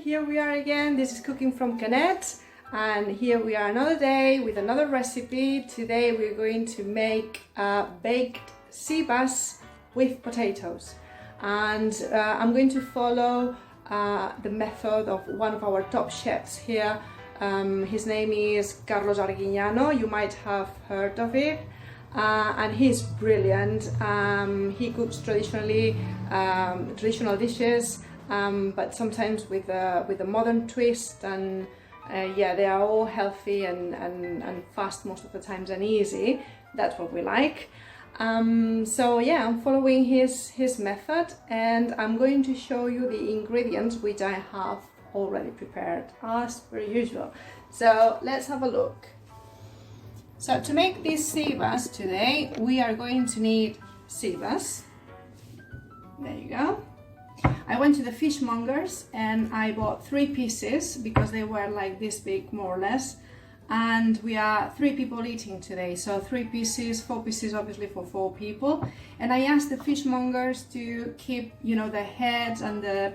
here we are again. This is Cooking from Canet, and here we are another day with another recipe. Today we're going to make baked sea bass with potatoes, and I'm going to follow the method of one of our top chefs here. His name is Karlos Arguiñano. You might have heard of it. And he's brilliant. He cooks traditional dishes, but sometimes with a modern twist, and yeah, they are all healthy and fast most of the times and easy. That's what we like. So yeah, I'm following his method, and I'm going to show you the ingredients which I have already prepared as per usual. So let's have a look. So to make this sea bass today, we are going to need sea bass. There you go. I went to the fishmongers and I bought 3 pieces because they were like this big, more or less. And we are 3 people eating today. So 3 pieces, 4 pieces obviously for 4 people. And I asked the fishmongers to keep, the heads and the,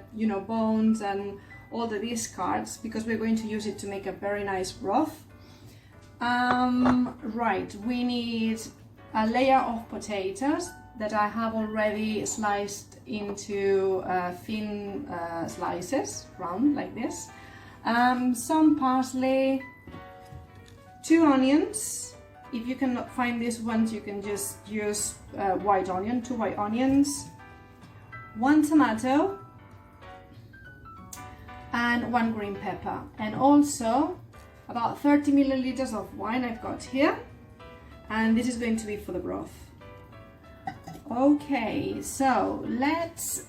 bones and all the discards, because we're going to use it to make a very nice broth. Right, we need a layer of potatoes that I have already sliced into thin slices, round like this. Some parsley, 2 onions. If you cannot find these ones, you can just use white onion, 2 white onions, 1 tomato, and 1 green pepper, and also about 30 milliliters of wine I've got here, and this is going to be for the broth. Okay, so let's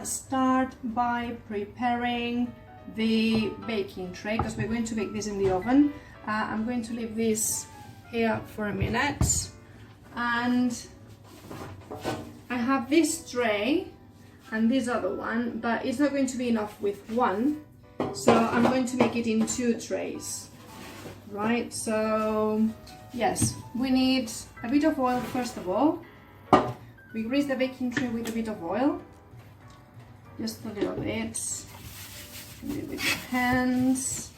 start by preparing the baking tray, because we're going to bake this in the oven. I'm going to leave this here for a minute, and I have this tray and this other one, but it's not going to be enough with one, so I'm going to make it in 2 trays. Right, so yes, we need a bit of oil first of all. We grease the baking tray with a bit of oil, just a little bit. You can do it with your hands.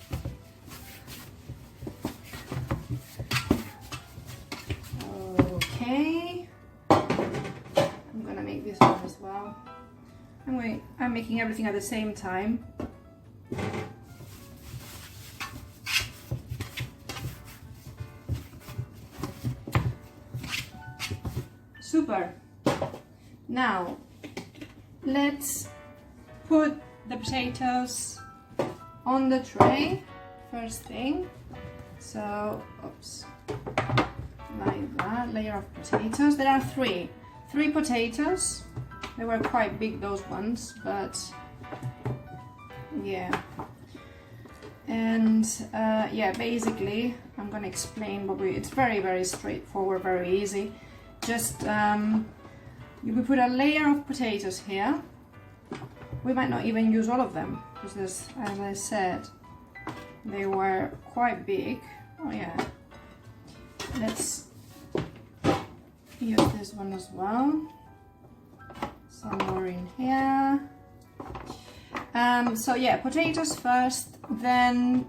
Okay, I'm gonna make this one as well. I'm making everything at the same time. Super. Now let's put the potatoes on the tray first thing. So, oops, like that, layer of potatoes. There are 3 potatoes. They were quite big, those ones, but yeah. And yeah, basically I'm gonna explain it's very straightforward, very easy. Just we put a layer of potatoes here. We might not even use all of them, because as I said, they were quite big. Oh yeah, let's use this one as well. Some more in here. So yeah, potatoes first, then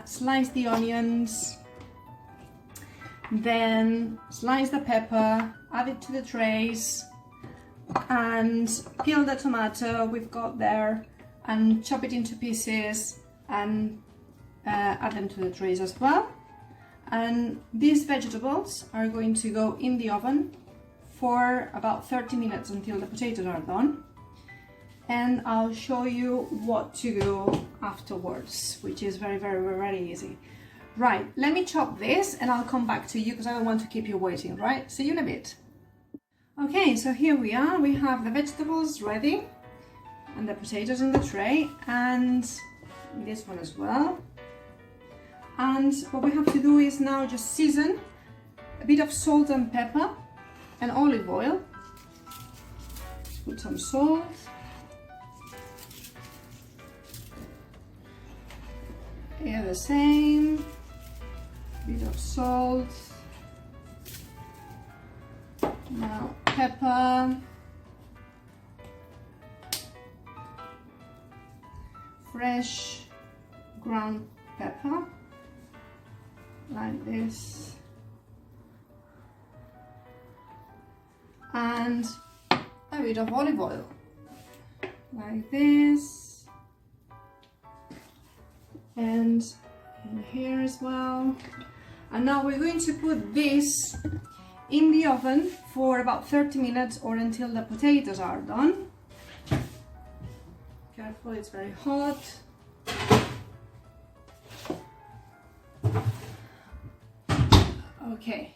slice the onions, then slice the pepper, add it to the trays, and peel the tomato we've got there and chop it into pieces and add them to the trays as well. And these vegetables are going to go in the oven for about 30 minutes until the potatoes are done. And I'll show you what to do afterwards, which is very easy. Right, let me chop this and I'll come back to you because I don't want to keep you waiting, right? See you in a bit. Okay, so here we are. We have the vegetables ready and the potatoes in the tray, and this one as well. And what we have to do is now just season a bit of salt and pepper and olive oil. Put some salt. Here the same. Bit of salt. Now pepper. fresh ground pepper, like this, and a bit of olive oil, like this, and in here as well. And now we're going to put this in the oven for about 30 minutes or until the potatoes are done. Careful, it's very hot. Okay,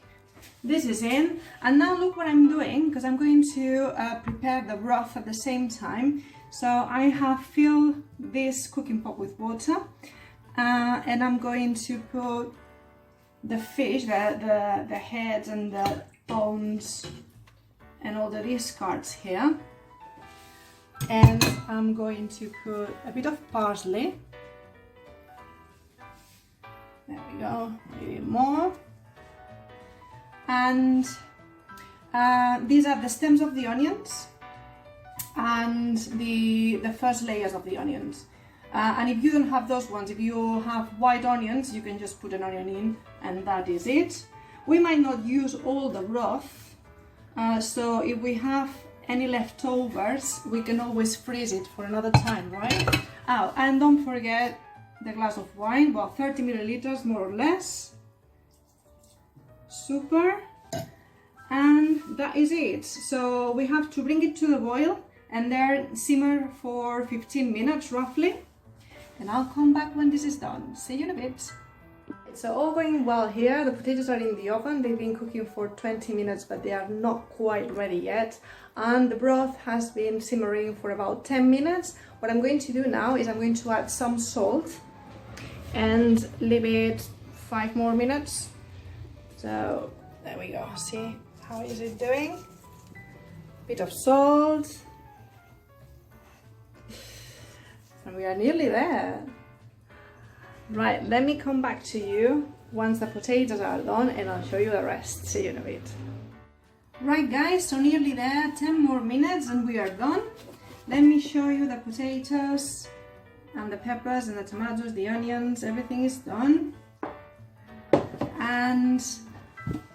this is in, and now look what I'm doing, because I'm going to prepare the broth at the same time. So I have filled this cooking pot with water, and I'm going to put the fish, the heads and the bones and all the discards here, and I'm going to put a bit of parsley. There we go, maybe more. And these are the stems of the onions and the first layers of the onions. And if you don't have those ones, if you have white onions, you can just put an onion in, and that is it. We might not use all the broth, so if we have any leftovers, we can always freeze it for another time, right? Oh, and don't forget the glass of wine, about 30 milliliters more or less. Super. And that is it. So we have to bring it to the boil and then simmer for 15 minutes roughly. And I'll come back when this is done. See you in a bit. So all going well here. The potatoes are in the oven. They've been cooking for 20 minutes, but they are not quite ready yet. And the broth has been simmering for about 10 minutes. What I'm going to do now is I'm going to add some salt and leave it 5 more minutes. So there we go. See how is it doing? Bit of salt. And we are nearly there. Right, let me come back to you once the potatoes are done and I'll show you the rest. See you in a bit. Right guys, so nearly there, 10 more minutes and we are done. Let me show you the potatoes and the peppers and the tomatoes, the onions, everything is done. And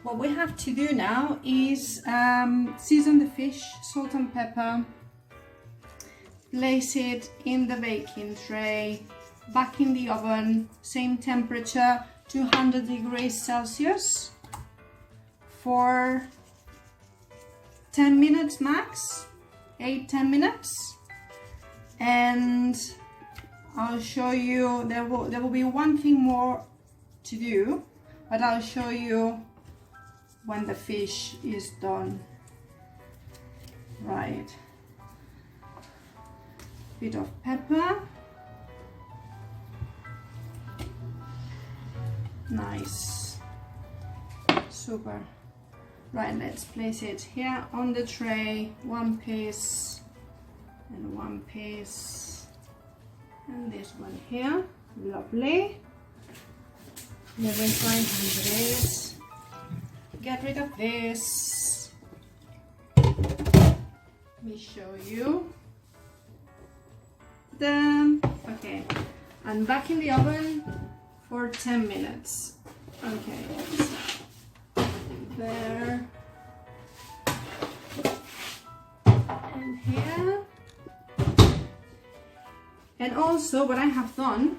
what we have to do now is season the fish, salt and pepper, place it in the baking tray, back in the oven, same temperature, 200 degrees Celsius for 10 minutes max, 8-10 minutes. And I'll show you, there will be one thing more to do, but I'll show you when the fish is done. Right. Bit of pepper. Nice. Super. Right, let's place it here on the tray. One piece and one piece. And this one here. Lovely. We're going to find this. Get rid of this. Let me show you. Okay, and back in the oven for 10 minutes. Okay, so there and here. And also what I have done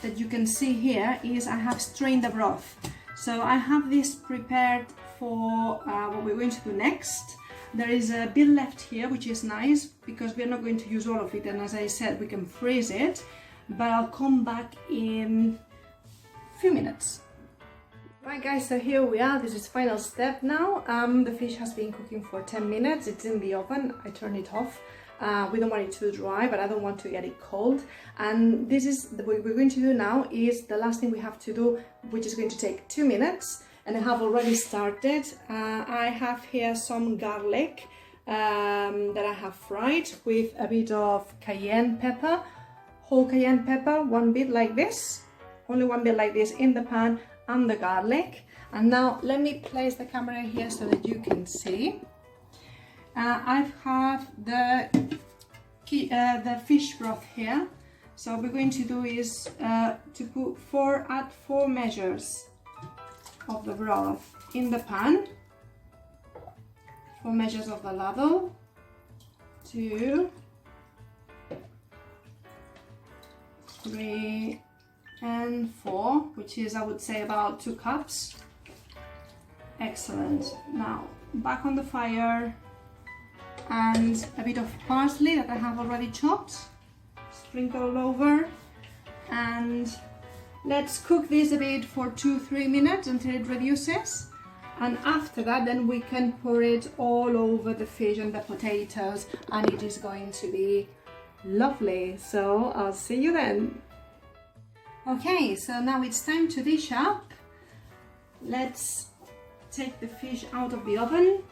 that you can see here is I have strained the broth. So I have this prepared for what we're going to do next. There is a bit left here, which is nice because we're not going to use all of it, and as I said, we can freeze it, but I'll come back in a few minutes. Right guys, so here we are. This is final step now. The fish has been cooking for 10 minutes. It's in the oven. I turned it off. We don't want it too dry, but I don't want to get it cold. And this is what we're going to do now is the last thing we have to do, which is going to take 2 minutes. And I have already started. I have here some garlic that I have fried with a bit of cayenne pepper, whole cayenne pepper, one bit like this, only one bit like this in the pan, and the garlic. And now let me place the camera here so that you can see. I have the fish broth here. So what we're going to do is to put add 4 measures of the broth in the pan. 4 measures of the ladle. 2, 3, and 4, which is, I would say, about 2 cups. Excellent. Now back on the fire, and a bit of parsley that I have already chopped, sprinkle all over, and let's cook this a bit for 2-3 minutes until it reduces. And after that, then we can pour it all over the fish and the potatoes, and it is going to be lovely. So I'll see you then. Okay, so now it's time to dish up. Let's take the fish out of the oven.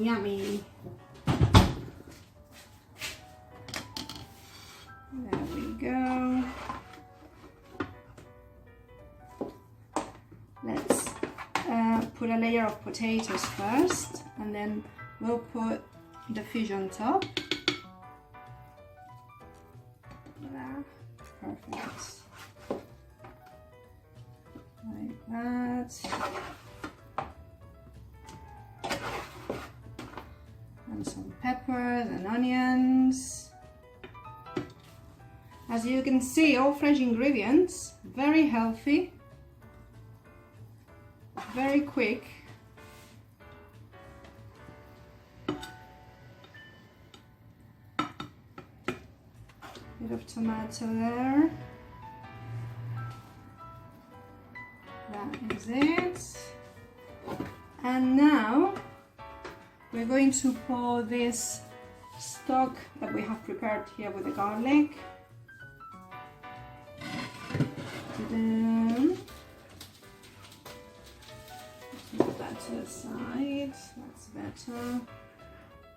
Yummy. There we go. Let's put a layer of potatoes first, and then we'll put the fish on top. Perfect. Like that. And some peppers and onions. As you can see, all fresh ingredients, very healthy, very quick. Bit of tomato there. That is it. And now we're going to pour this stock that we have prepared here with the garlic. Then put that to the side. That's better.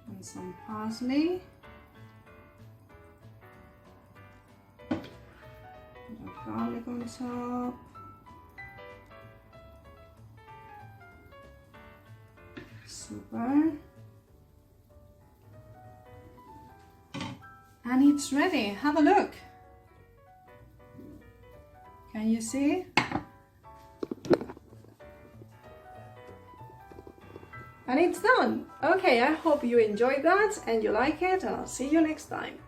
And some parsley. Garlic on top. Super. And it's ready. Have a look. Can you see? And it's done. Okay, I hope you enjoyed that and you like it, and I'll see you next time.